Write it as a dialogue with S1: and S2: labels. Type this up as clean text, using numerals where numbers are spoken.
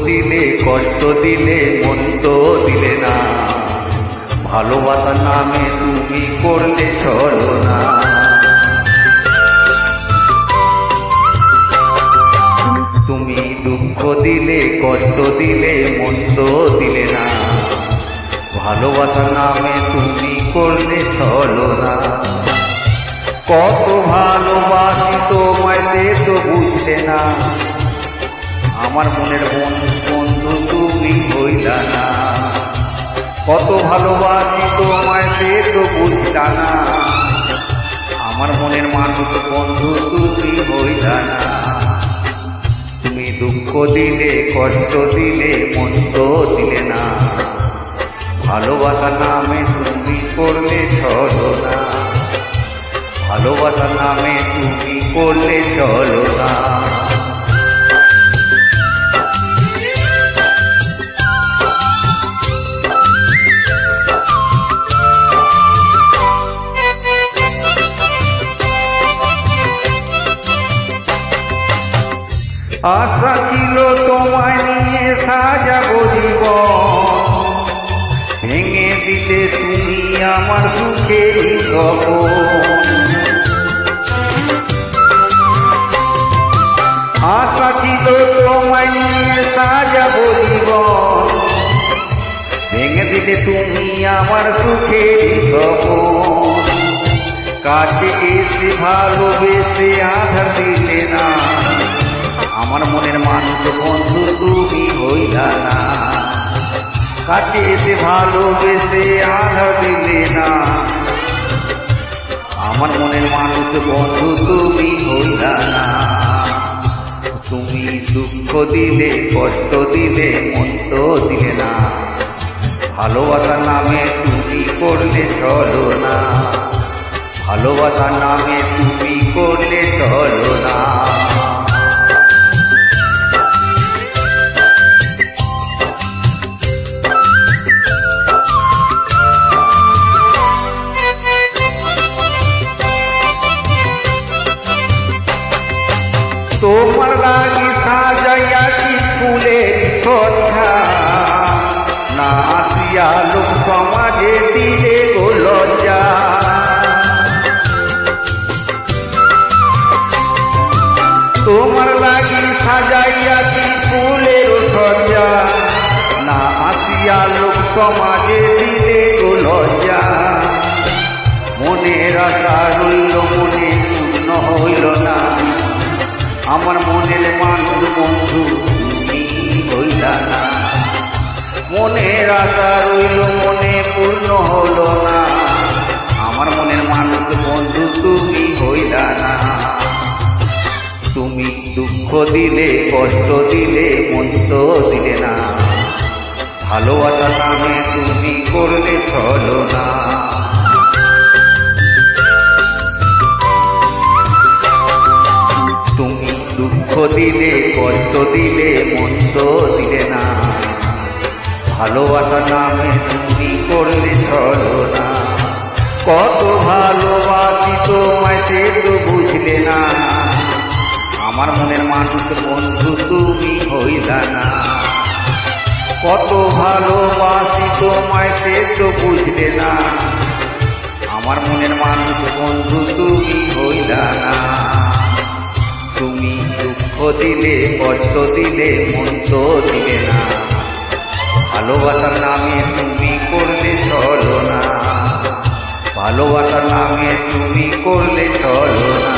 S1: দিলে কষ্ট দিলে মন তো দিলে না, ভালোবাসার নামে তুমি করলে ছলনা। তুমি দুঃখ দিলে কষ্ট দিলে মন তো দিলে না, ভালোবাসার নামে তুমি করলে ছলনা। কত ভালোবাসি তোমায় সে তো বুঝলে না, আমার মনের বন্ধু তুমি হইলা না। কত ভালোবাসি তোমায় সে তো বুঝলা না, আমার মনের মানুষ বন্ধু তুমি হইলা না। তুমি দুঃখ দিলে কষ্ট দিলে মন তো দিলে না, ভালোবাসার নামে তুমি করলে ছলনা। ভালোবাসার নামে তুমি করলে ছলনা। আশা ছিল তোমায় নিয়ে সাজাবো জীবন, ভেঙে দিলে তুমি আমার সুখের স্বপ্ন। আশা ছিল তোমায় নিয়ে সাজাবো জীবন, ভেঙে দিলে তুমি আমার সুখের স্বপ্ন। কাছে এসে ভালোবেসে আধার দিলে না, আমার মনের মানুষ বন্ধু তুমি হইলা না। কাছে এসে ভালোবেসে আঘাত দিলে না, আমার মনের মানুষ বন্ধু তুমি হইলা না। তুমি দুঃখ দিলে কষ্ট দিলে মন তো দিলে না, ভালোবাসার নামে তুমি করলে ছলনা। ভালোবাসার নামে তুমি করলে ছলনা। তোমার লাগি সাজাইয়াছি ফুলের সজ্জা, না আসিয়া লোক সমাজে দিলে গো লজ্জা। তোমার লাগি সাজাইয়াছি ফুলের সজ্জা, না আসিয়া লোক সমাজে দিলে গো লজ্জা। মনের আশা রইল মনে পূর্ণ হইল না, আমার মনের মানুষ বন্ধু তুমি হইলা না। মনের আশা রইল মনে পূর্ণ হলো না, আমার মনের মানুষ বন্ধু তুমি হইলা না। তুমি দুঃখ দিলে কষ্ট দিলে মন তো দিলে না, ভালোবাসার নামে তুমি করলে ছলনা। তুমি দুঃখ দিলে কষ্ট দিলে মন তো দিলে না, ভালোবাসার নামে তুমি করলে ছলনা। কত ভালোবাসি তোমায় সে তো বুঝলে না, আমার মনের মানুষ বন্ধু তুমি হইলা না। কত ভালোবাসি তোমায় সে তো বুঝলে না, আমার মনের মানুষ বন্ধু তুমি হইলা না। তুমি দুঃখ দিলে কষ্ট দিলে মন তো দিলে না, ভালোবাসার নামে তুমি করলে ছলনা। ভালোবাসার নামে তুমি করলে ছলনা।